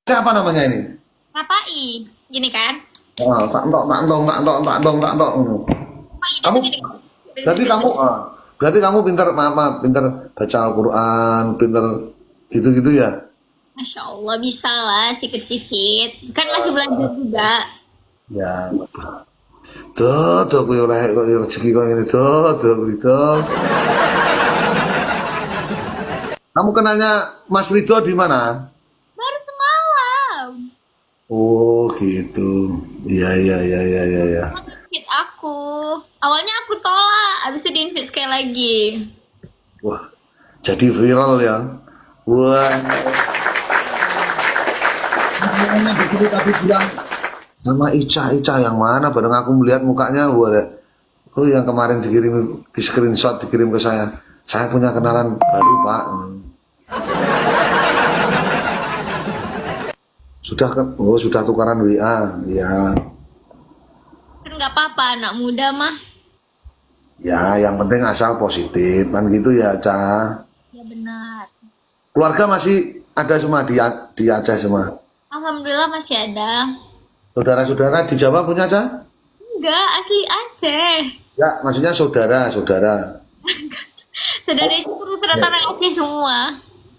Siapa namanya ini? Rapai, gini kan? Tak entok, tak entok, tak entok, tak entok, tak entok. Rapai dia Kamu tuh gini. berarti kamu berarti kamu pintar mama, pintar baca Al-Quran, pintar gitu-gitu ya? Masya Allah bisa lah sikit-sikit. Kan masih belajar juga. Ya, tuh aku oleh kok rezeki kok ini tuh gitu. Kamu kenalnya Mas Ridho di mana? Baru semalam. Oh gitu. Iya iya iya iya iya. Ya. Invite aku. Awalnya aku tolak, habis itu di-invite sekali lagi. Wah, jadi viral ya. Wah. Makanya di situ tadi bilang sama Ica yang mana? Bareng aku melihat mukanya, wah, oh yang kemarin dikirim di screenshot dikirim ke saya. Saya punya kenalan baru Pak. Sudah kan? Oh sudah tukaran WA. Ya, Kan nggak apa-apa, anak muda mah. ya yang penting asal positif kan gitu ya, Ca. Ya benar. Keluarga masih ada semua di Aceh semua. Alhamdulillah masih ada. Saudara-saudara di Jawa punya, Ca? Enggak, asli Aceh. Ya, maksudnya saudara-saudara. Saudara itu rata-rata orang Aceh semua.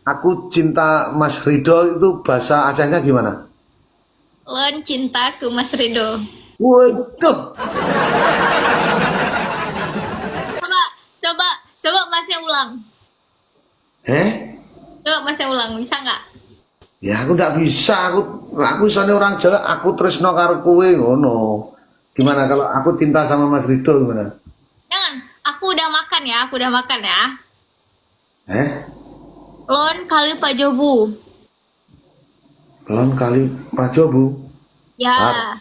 Aku cinta Mas Ridho itu bahasa Acehnya gimana? Lon cintaku Mas Rido. Waduh, Coba, coba, coba Masnya ulang. Coba Masnya ulang, bisa nggak? ya aku nggak bisa. Aku soalnya orang Jawa. Aku tresno karo kowe ngono. Gimana kalau aku cinta sama Mas Ridho gimana? Jangan, aku udah makan ya, aku udah makan ya. Eh, Lon kali Pak Jobu. Lon kali Pak Jobu. Ya.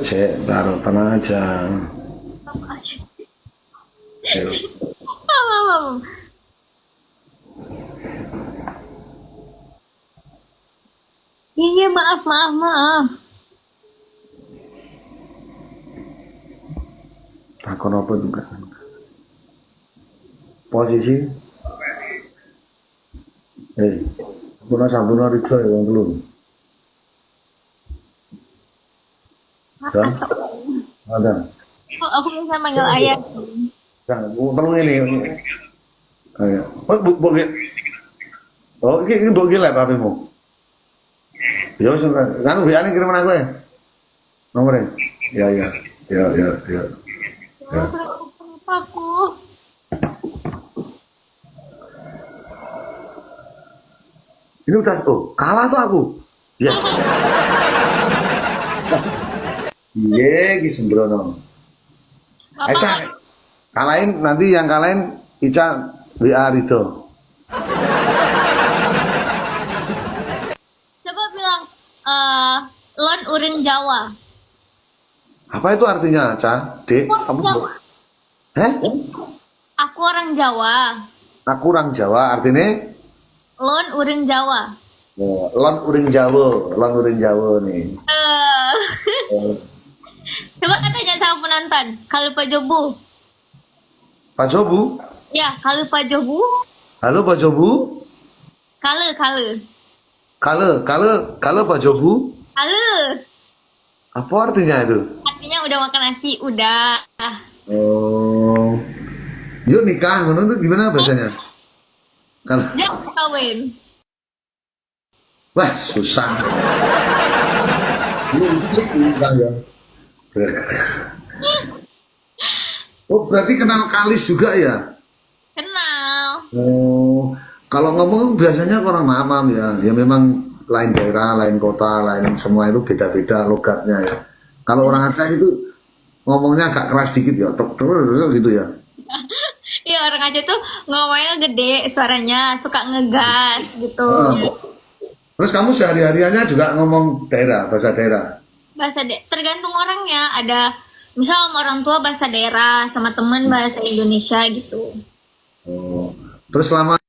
Saya baru tenang aja. Iya, maaf, maaf, maaf. Takon apa juga. Posisi. Puna sampuna Ridho ya wong telu. Dan ada. Oh, aku bisa manggil ayah. Jangan, tolong ini. Ayo. Oh, bu. Oh, ini bu gila papimu. Ya wis kan WA ning kiriman aku ya. Nomornya. Ya ya. Ya ya ya. Ya. Kenapa aku? Ini udah kalah tuh aku. Ya. Iya, ki sembrono. Ica, kalahin nanti yang kalahin Ica WA Ridho. Coba bilang, Lon Urin Jawa. Apa itu artinya, Ca? Dek, Aku kamu? Jawa. Aku orang Jawa. Aku orang Jawa, artinya Lon Urin Jawa. Lon uring Jawa nih. Eh, Coba katanya sama penonton. Kalau Pak Jobu. Pak Jobu, Ya, kalau Pak Jobu. halo Pak Jobu, Kale. kalau Pak Jobu, Kale. apa artinya itu? Artinya udah makan nasi, udah. Oh, yuk nikah, ngono tuh gimana bahasanya? Kalau, Ya, kawin. wah susah. Ini nikah ya. Oh berarti kenal Kalis juga ya? Kenal. Oh, kalau ngomong biasanya orang mamam ya, ya memang lain daerah, lain kota, lain semua itu beda-beda logatnya ya. Kalau orang Aceh itu ngomongnya agak keras dikit ya, tok gitu ya. Iya, orang Aceh tuh ngomongnya gede suaranya, suka ngegas gitu. Terus kamu sehari-hariannya juga ngomong daerah, bahasa daerah. Tergantung orangnya. Ada misal sama orang tua bahasa daerah, sama temen bahasa Indonesia gitu. Oh, terus selama